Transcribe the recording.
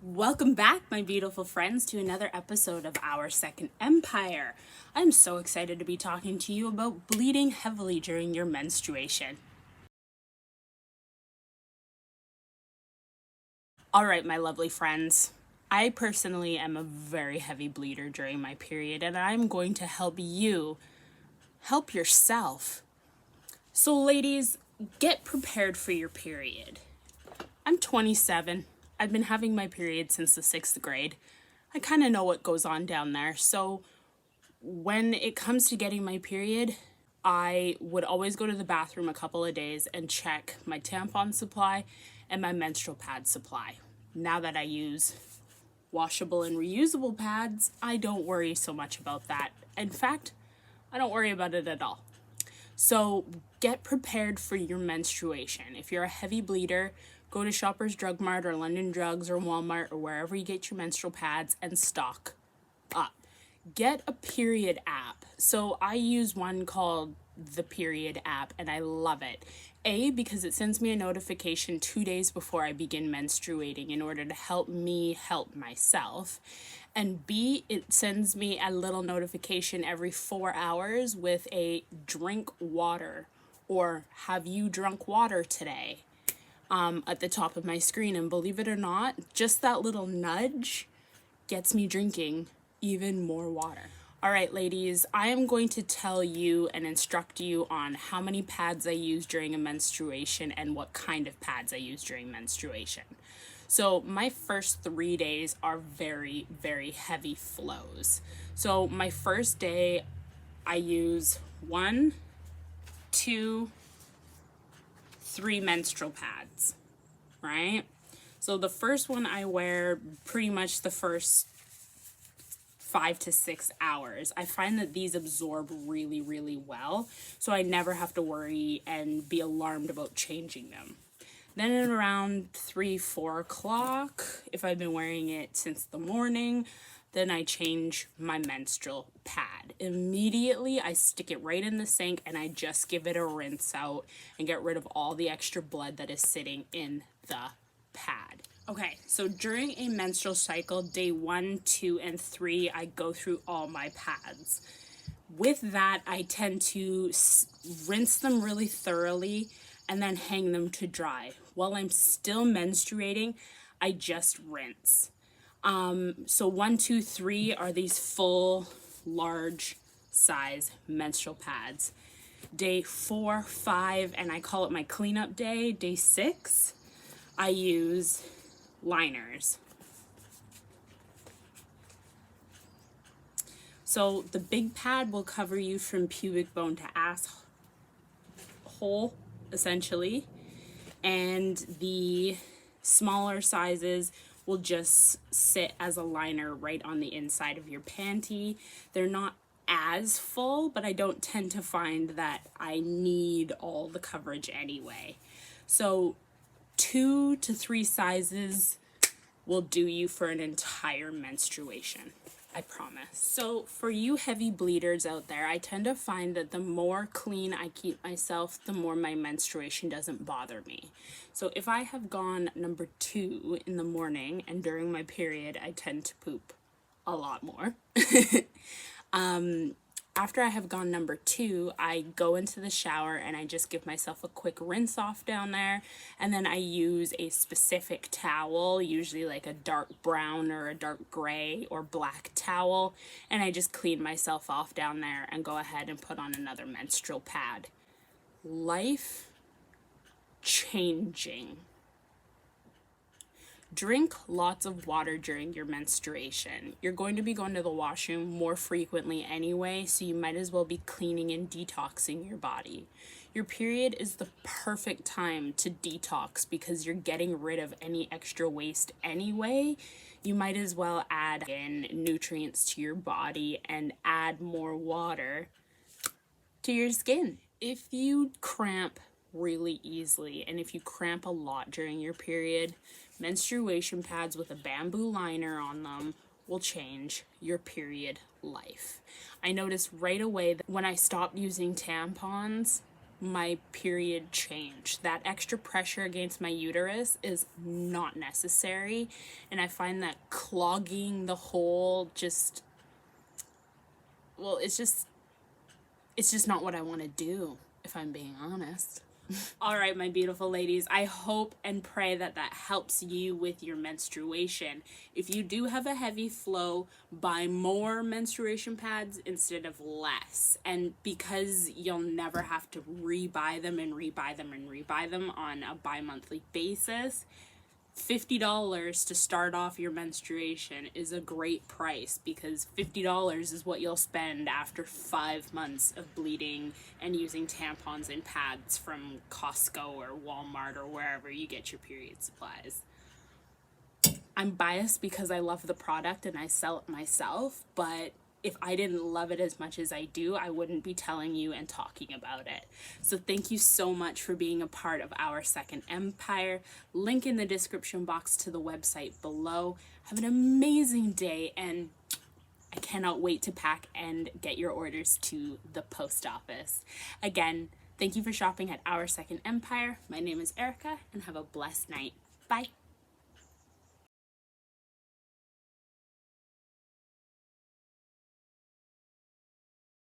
Welcome back, my beautiful friends, to another episode of Our Second Empire. I'm so excited to be talking to you about bleeding heavily during your menstruation. All right, my lovely friends. I personally am a very heavy bleeder during my period, and I'm going to help you help yourself. So, ladies, get prepared for your period. I'm 27. I've been having my period since the 6th grade. I kind of know what goes on down there. So when it comes to getting my period, I would always go to the bathroom a couple of days and check my tampon supply and my menstrual pad supply. Now that I use washable and reusable pads, I don't worry so much about that. In fact, I don't worry about it at all. So get prepared for your menstruation. If you're a heavy bleeder, go to Shoppers Drug Mart or London Drugs or Walmart or wherever you get your menstrual pads and stock up. Get a period app. So I use one called the Period app and I love it. A, because it sends me a notification 2 days before I begin menstruating in order to help me help myself. And B, it sends me a little notification every 4 hours with a drink water or have you drunk water today at the top of my screen. And believe it or not, just that little nudge gets me drinking even more water. All right, ladies, I am going to tell you and instruct you on how many pads I use during a menstruation and what kind of pads I use during menstruation. So my first 3 days are very, very heavy flows. So my first day, I use 1, 2, 3 menstrual pads, right? So the first one I wear pretty much the first 5 to 6 hours. I find that these absorb really, really well, so I never have to worry and be alarmed about changing them. Then at around 3, 4 o'clock, if I've been wearing it since the morning, then I change my menstrual pad. Immediately, I stick it right in the sink and I just give it a rinse out and get rid of all the extra blood that is sitting in the pad. Okay, so during a menstrual cycle, day 1, 2, and 3, I go through all my pads. With that, I tend to rinse them really thoroughly and then hang them to dry. While I'm still menstruating, I just rinse. So 1, 2, 3 are these full, large size menstrual pads. Day 4, 5, and I call it my cleanup day, day 6, I use liners. So the big pad will cover you from pubic bone to asshole, essentially, and the smaller sizes will just sit as a liner right on the inside of your panty. They're not as full, but I don't tend to find that I need all the coverage anyway. So 2 to 3 sizes will do you for an entire menstruation, I promise. So for you heavy bleeders out there, I tend to find that the more clean I keep myself, the more my menstruation doesn't bother me. So if I have gone number 2 in the morning and during my period, I tend to poop a lot more. After I have gone number 2, I go into the shower and I just give myself a quick rinse off down there. And then I use a specific towel, usually like a dark brown or a dark gray or black towel. And I just clean myself off down there and go ahead and put on another menstrual pad. Life changing. Drink lots of water during your menstruation. You're going to be going to the washroom more frequently anyway, so you might as well be cleaning and detoxing your body. Your period is the perfect time to detox because you're getting rid of any extra waste anyway. You might as well add in nutrients to your body and add more water to your skin. If you cramp really easily and if you cramp a lot during your period, menstruation pads with a bamboo liner on them will change your period life. I noticed right away that when I stopped using tampons, my period change. That extra pressure against my uterus is not necessary, and I find that clogging the hole just, well, it's just not what I want to do, if I'm being honest. All right, my beautiful ladies, I hope and pray that that helps you with your menstruation. If you do have a heavy flow, buy more menstruation pads instead of less. And because you'll never have to rebuy them and rebuy them and rebuy them on a bi-monthly basis, $50 to start off your menstruation is a great price, because $50 is what you'll spend after 5 months of bleeding and using tampons and pads from Costco or Walmart or wherever you get your period supplies. I'm biased because I love the product and I sell it myself, but if I didn't love it as much as I do, I wouldn't be telling you and talking about it. So thank you so much for being a part of our second empire. Link in the description box to the website below. Have an amazing day, and I cannot wait to pack and get your orders to the post office. Again, thank you for shopping at our second empire. My name is Erica, and have a blessed night. Bye.